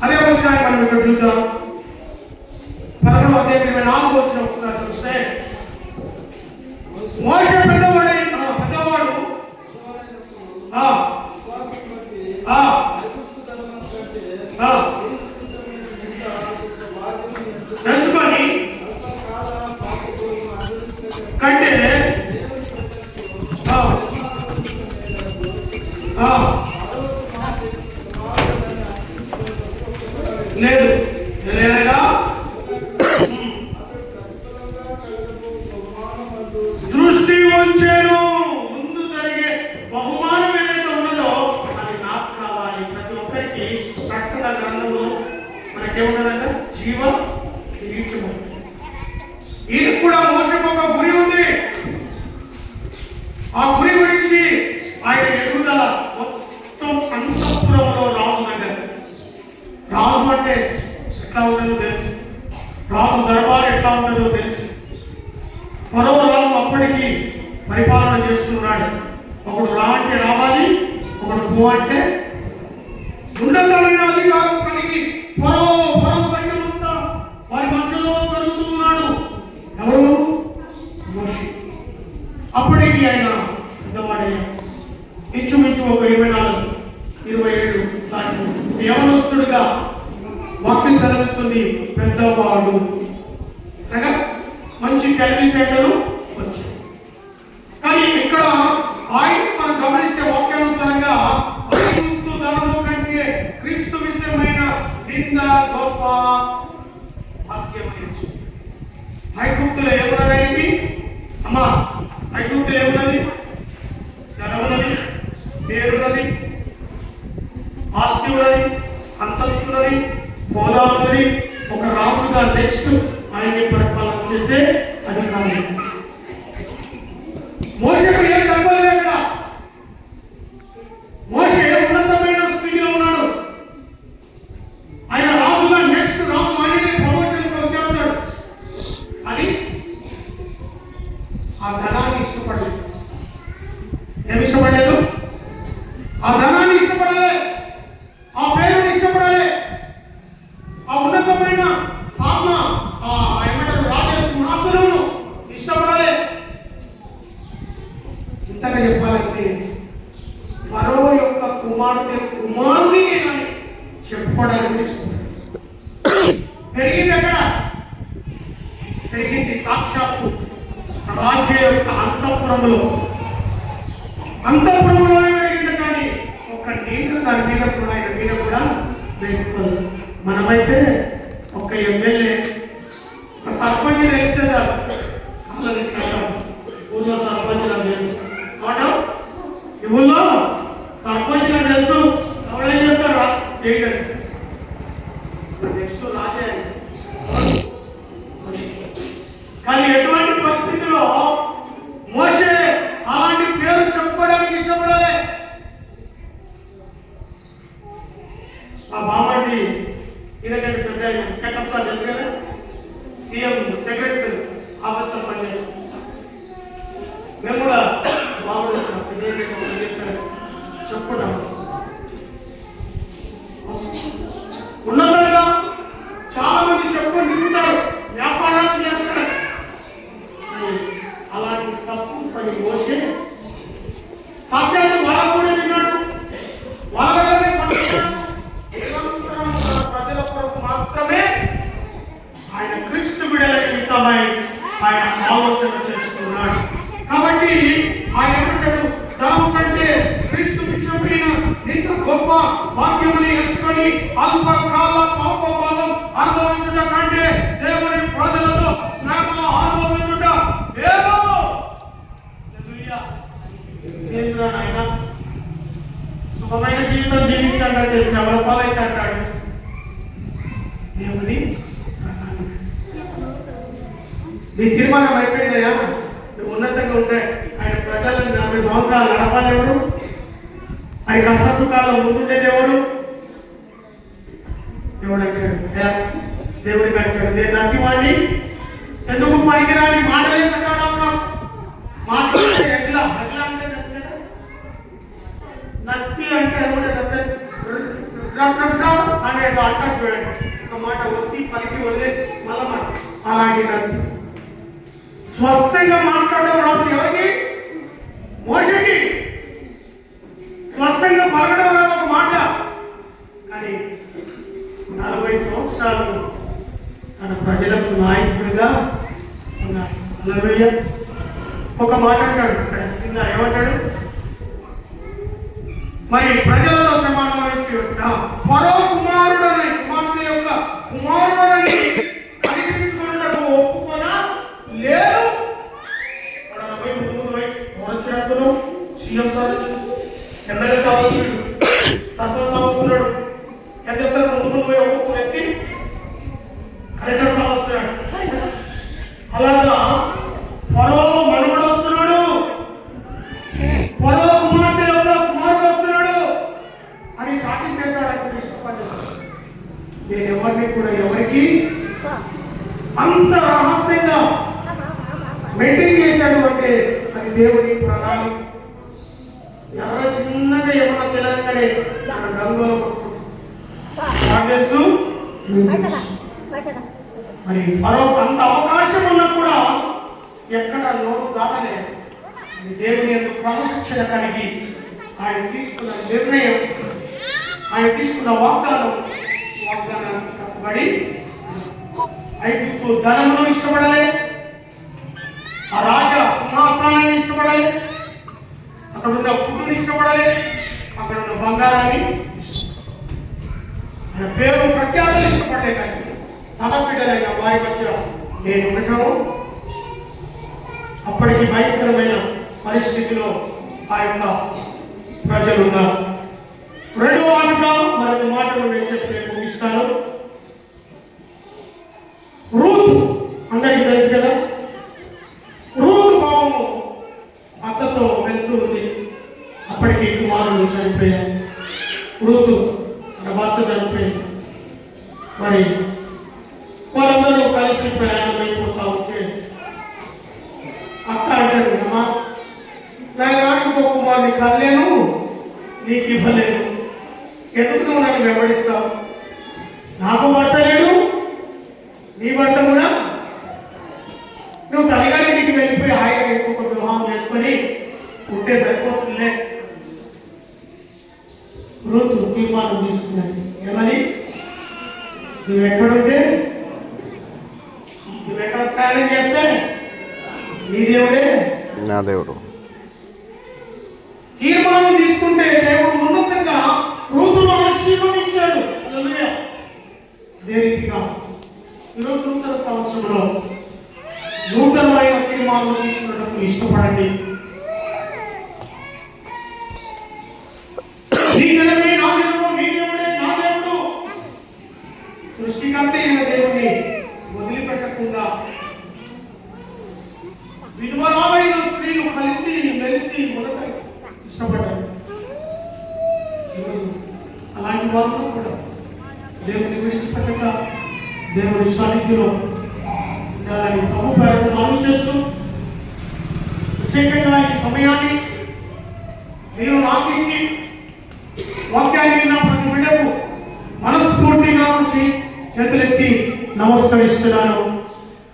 Speaker 1: అదే వచ్చినాన్ని మనం ఇక్కడ చూద్దాం. 11:24 వచ్చిన ఒకసారి చూస్తే మోషే పెద్దవాడు తెలుసుకొని కంటే లేదు లేదనగా దృష్టి ఉంచాను. ముందు జరిగే బహుమానం ఏదైతే ఉన్నదో అది నాకు కావాలి. ప్రతి ఒక్కరికి ప్రకటన గ్రంథంలో మనకేమున్నదంట? జీవ కిరీటము. ఈయనకు కూడా మోసకు ఒక గురి ఉంది. ఆ గురి గురించి ఆయన ఎదుగుదల మొత్తం అంతఃపురంలో రాజు అంటే రాజు అంటే ఎట్లా ఉంటుందో తెలుసు, రాజు దర్బారు ఎట్లా ఉంటుందో తెలుసు. మరో రాజు అప్పటికి పరిపాలన చేస్తున్నాడు. ఒకడు రా అంటే రావాలి, ఒకడు పో అంటే ఉన్నతమైన అధికారం కలిగి పరో సైన్యమంతా వారి మధ్యలో జరుగుతున్నాడు. ఎవరు? మోషే. అప్పటికి ఆయన పెద్దవాడయ్యా, ఇంచుమించు ఒక 24-27 యవనస్తుడుగా వాక్యం సెలవిస్తుంది. పెద్దవాడు అనగా మంచి తెలివితేటలు వచ్చాయి. కానీ ఇక్కడ ఆయన మనం గమనిస్తే వాక్యానుసారంగా ఐగుప్తు ధనము కంటే క్రీస్తు విషయమైన నింద గొప్ప వాక్యం. ఐగుప్తులో ఏమున్నది? అమ్మా, ఐగుప్తులో ఏమున్నది? ధనమున్నది, పేరున్నది, ఆస్తి ఉన్నది, అంతస్తున్నది, హోదా ఉన్నది. ఒక రాజుగా నెక్స్ట్ ఆయన్ని పరిపాలన చేసే అధికారం. మోషేకు ఏం తగ్గలేదు. అక్కడ మోషే ఉన్నతమైన స్థితిలో ఉన్నాడు. ఆయన రాజుగా నెక్స్ట్ రాజు ఆయనే ప్రమోషన్కి వచ్చేస్తాడు. అని ఆ ధనాన్ని ఇష్టపడలేదు. ఏమి ఇష్టపడలేదు? ఆ ధనాన్ని ఇష్టపడలే, ఆ పేరుని ఇష్టపడలే, ఆ ఉన్నతమైన సాధన ఏమంటారు రాజసింహాసనము ఇష్టపడలే. ఇంతగా చెప్పాలంటే మరో యొక్క కుమారుని నేనని చెప్పుకోవడానికి ఇష్టపడ్డాడు. పెరిగింది ఎక్కడ? పెరిగింది సాక్షాత్తు రాజు యొక్క అంతఃపురంలోనే పెరిగింది. కానీ ఒక నీళ్ళు దాని మీద కూడా ఆయన మీద కూడా వేసుకోలేదు. మనమైతే ఒక ఎమ్మెల్యే, ఒక సర్పంచ్ తెలిస్తే వాళ్ళని ఊళ్ళో సర్పంచ్ నాకు తెలుసు, ఈ ఊళ్ళో సర్పంచ్ నాకు తెలుసు, ఎవడేం చేస్తారు చేయడం. నెక్స్ట్ రాజే. కానీ ఎటువంటి పరిస్థితిలో మోషే అలాంటి పేరు చెప్పుకోవడానికి ఇష్టపడాలి. ఆ బామ్మడి ఈయనకంటే పెద్ద చెకప్ సార్ తెలుసు కదా, సీఎం సెక్రటరీ ఆఫీస్లో పనిచేస్తాం. మేము కూడా బాగుంది చెప్పుకుంటాం. ఉన్నతంగా చాలా మంది చెప్పుకొని తిరుగుతారు, వ్యాపారాలు చేస్తారు. అలాంటి తప్పు పని మోసే సాక్షాత్తు వాళ్ళ కూడా తిన్నాడు, వాళ్ళనే పండుకున్నాడు. ప్రజల కొరకు మాత్రమే ఆయన క్రీస్తు బిడ్డల నిమిత్తమై ఆయన ఆలోచన చేస్తున్నాడు. కాబట్టి ఆయన ఏమంటాడు? ధనము కంటే క్రీస్తు విషయమైన ఇంత గొప్ప వాక్యమని ఎంచుకొని అల్పకాల పాపభావం అనుభవించుట కంటే దేవుని ప్రజలతో శ్రమ అనుభవించుట మేలు. ఆయన సుఖమైన జీవితం జీవించాడంటే శ్రమల పాలైతే అంటాడు. దేవుని నీ తీర్మానం అయిపోయిందయ్యా, నువ్వు ఉన్నతంగా ఉంటే ఆయన ప్రజలను 40 సంవత్సరాలు నడపాలి ఎవరు? ఆయన కష్ట సుఖాల్లో ముందుండేది ఎవరు? దేవుడు అంటాడు, దేవుడికి అంటాడు, నేను నత్తివాడిని, ఎందుకు పనికిరాని మాటలే సకాలంలో మాట్లాడితే ఎట్లా ఎట్లా అంటే నత్తి కదా, నత్తి అంటే కూడా అనే అంటారు చూడండి, ఒక మాట ఒత్తి పలికి వదిలేసి మళ్ళా మాట అలాగే నత్తి. స్పష్టంగా మాట్లాడడం రాదు ఎవరికి? మోషకి. స్పష్టంగా పలకడం రాదు ఒక మాట, కానీ 40 సంవత్సరాలు తన ప్రజలకు నాయకుడిగా ఉన్నాడు. హల్లెలూయా. ఒక మాట అంటాడు ఇక్కడ కింద, ఏమంటాడు? మరి ప్రజలతో శ్రమ అనుభవించి ఫరో కుమారుడని కుమార్తె యొక్క కుమారుడని కనిపించుకున్నట్టు ఒప్పుకొనా లేదు. సీఎం సార్ ఎమ్మెల్యే సార్ శాసన సాగుతున్నాడు, ఎంత చెప్తారు? ముందు పోయి ఒక్కొక్క వ్యక్తి కలెక్టర్ సార్ వస్తున్నాడు. అలాగా ఫరో మనుగడ వస్తున్నాడు, ఫరో కుమార్తె యొక్క కుమారుడు వస్తున్నాడు అని చాటింగ్ చేస్తాడు. ఇష్టపడ్డాడు. నేను ఎవరిని కూడా ఎవరికి అంత రహస్యంగా మెయింటైన్ చేశాడు అంటే అది దేవుని ప్రణాళిక. ఎర్ర చిన్నగా ఏమన్నా తెలంగానే గంగలో తెలుసు. మరి మరొక అంత అవకాశం ఉన్నా కూడా ఎక్కడ నోరు దాటలేదు. దేవుని యొక్క క్రమశిక్షణ కలిగి ఆయన తీసుకున్న నిర్ణయం, ఆయన తీసుకున్న వాగ్దానానికి కట్టుబడి ఐగుప్తు ధనమును ఇష్టపడలే, ఆ రాజా సింహాసనాన్ని ఇష్టపడలే, అక్కడ ఉన్న ఫుడ్ని ఇష్టపడలే, అక్కడ ఉన్న బంగారాన్ని ఆయన పేరు ప్రఖ్యాతలు ఇష్టపడలే. కానీ తన బిడ్డలైన వారి మధ్య నేను ఉండటము, అప్పటికి భయంకరమైన పరిస్థితిలో ఆ యొక్క ప్రజలు ఉన్నారు. రెండో మాటగా మరొక మాటలు నేను చెప్పి ముగిస్తాను. రూతు అందరికీ తెలుసు కదా, రూతు పాపము అత్తతో వెళ్తూ ఉంది. అప్పటికి కుమారుడు చనిపోయాడు. రూతు తన భర్త చనిపోయింది. మరి వాళ్ళందరూ కలిసి ప్రయాణం అయిపోతా ఉంటే అక్క అంటారు, అమ్మా నాకు ఇంకో కుమారుని కనలేను, నీకు ఇవ్వలేను, ఎందుకు నువ్వు నన్ను వెంబడిస్తావు? నాకు భర్త లేడు, నీ భర్త కూడా, నువ్వు తల్లిగారికి వెళ్ళిపోయి ఆయన ఇంకొక వివాహం చేసుకొని ఉంటే సరిపోతుందిలే. రూతు తీర్మానం తీసుకున్నది. ఏమని? నువ్వు ఎక్కడుంటే, నువ్వు ఎక్కడ ప్రయాణం చేస్తే నీ దేవుడే
Speaker 2: నా దేవుడు.
Speaker 1: తీర్మానం తీసుకుంటే దేవుడు ఉన్నతంగా రూతును ఆశీర్వదించాడు. అదే రీతిగా ఈరోజు నూతన సంవత్సరంలో నూతనమైన తీర్మానం తీసుకున్నప్పుడు ఇష్టపడండి. నీ జనమే నా జనము, నీ దేవుడే నా దేవుడు. సృష్టికర్త అయిన దేవుని వదిలిపెట్టకుండా విధవరాలైన స్త్రీలు కలిసి మెలిసి మొదట ఇష్టపడ్డారు. అలాంటి వారు కూడా దేవుని విడిచిపెట్టక దేవుని సాన్నిధ్యంలో ఉండాలని ప్రభు పేరును మనవి చేస్తూ, ప్రత్యేకంగా ఈ సమయాన్ని మీరు నాకు ఇచ్చి వాక్యాన్ని విన్న ప్రతి బిడ్డకు మనస్ఫూర్తిగా వచ్చి చేతులెత్తి నమస్కరిస్తున్నాను.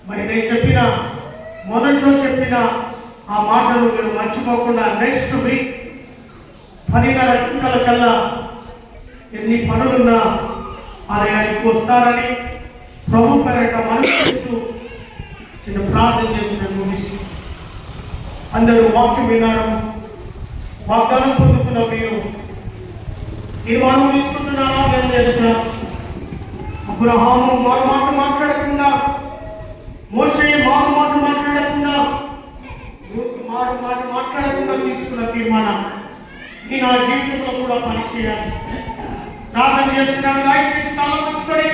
Speaker 1: మరి నేను చెప్పిన మొదట్లో చెప్పిన ఆ మాటలు మీరు మర్చిపోకుండా నెక్స్ట్ వీక్ 10:30 గంటల కల్లా ఎన్ని పనులున్నా ఆలయానికి వస్తారని ప్రభు పేరట మనసు చేస్తూ చిన్న ప్రార్థన చేసిన ముగిస్తూ, అందరూ వాక్యం విన్నారు, వాగ్దానం పొందుకున్న మీరు తీర్మానం తీసుకుంటున్నారా? నేను లేదు. అబ్రహాము మారు మాట మాట్లాడకుండా, మోషే మారు మాట మాట్లాడకుండా, మారు మాట మాట్లాడకుండా తీసుకున్న తీర్మానం ఈ నా జీవితంలో కూడా పనిచేయాలి. ప్రార్థన చేస్తున్నాను. దయచేసి తలవంచుకొని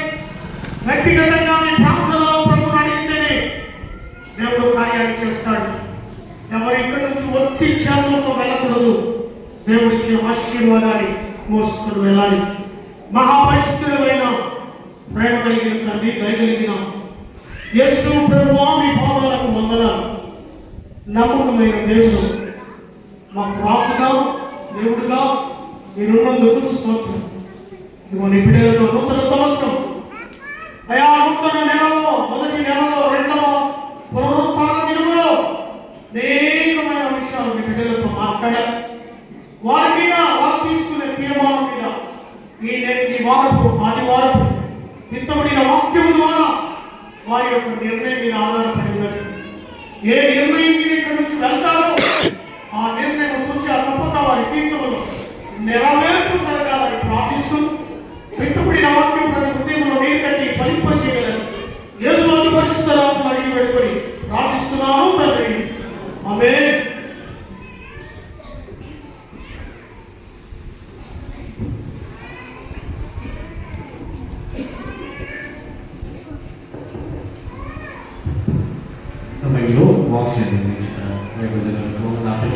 Speaker 1: వ్యక్తిగతంగా మీ ప్రార్థనలో ప్రభువుని అడిగితేనే దేవుడు కార్యాన్ని చేస్తాడు. ఎవరు ఇక్కడి నుంచి ఒత్తి చేతులతో వెళ్ళకూడదు. దేవుడిచ్చే ఆశీర్వాదాన్ని మోసుకొని వెళ్ళాలి. మహాపరిశుద్ధులైన ప్రేమ కలిగిన తండ్రి, దయ కలిగిన యేసు ప్రభువా, మీ పాదాలకు వందనాలు. నమ్మకమైన దేవుడు, మాకు రాసుగా దేవుడుగా మీరున్నందుకు స్తోత్రం. ఇదిగో నీ బిడ్డలతో నూతన సంవత్సరం అయా, నూతన నెలలో, మొదటి నెలలో, రెండవ పునరుత్థాన దినములో అనేకమైన విషయాలు మీ బిడ్డలతో మాట్లాడాలి. వారి మీద వారు తీసుకునే తీర్మానం మీద ఈ వారపు ఆదివారపు చిత్తబడిన వాక్యము ద్వారా వారి యొక్క నిర్ణయం మీద ఆధారపడి ఉన్నది. ఏ నిర్ణయం మీద ఇక్కడి నుంచి వెళ్తారో ఆ నిర్ణయం చూసి ఆ తప్పక వారి జీవితంలో నెరవేర్పు జరగాలని ప్రార్థిస్తూ, చిత్తబడిన వాక్యం ప్రతి హృదయంలో నీరు కట్టి ఫలింపచేయగలని యేసు అతి పరిశుద్ధ నామమున అడిగి వేడుకొని ప్రార్థిస్తున్నాను తండ్రి. ఆమేన్.
Speaker 2: సమయంలో వాక్యాన్ని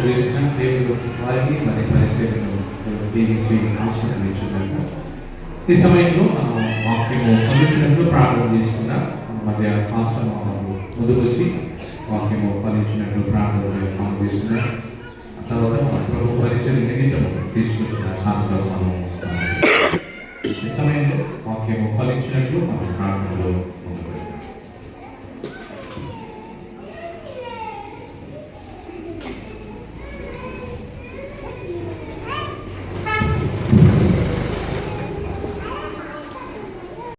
Speaker 2: చేసిన దేవుడు వారికి మరి పరిస్థితులను దీవించి ఆశీర్వదించున్నాక ఈ సమయంలో మనం వాక్యము ఫలించినట్లు ప్రార్థన చేసుకున్నా. మధ్య పాస్టర్ ముందుకు వచ్చి వాక్యము ఫలించినట్లు ప్రార్థన చేస్తున్నారు. ఆ తర్వాత మన ప్రభు పరిచయం నిమిత్తము తీసుకుంటున్న ఆత్మలో మనం ఈ సమయంలో వాక్యము ఫలించినట్లు మనం ప్రార్థనలో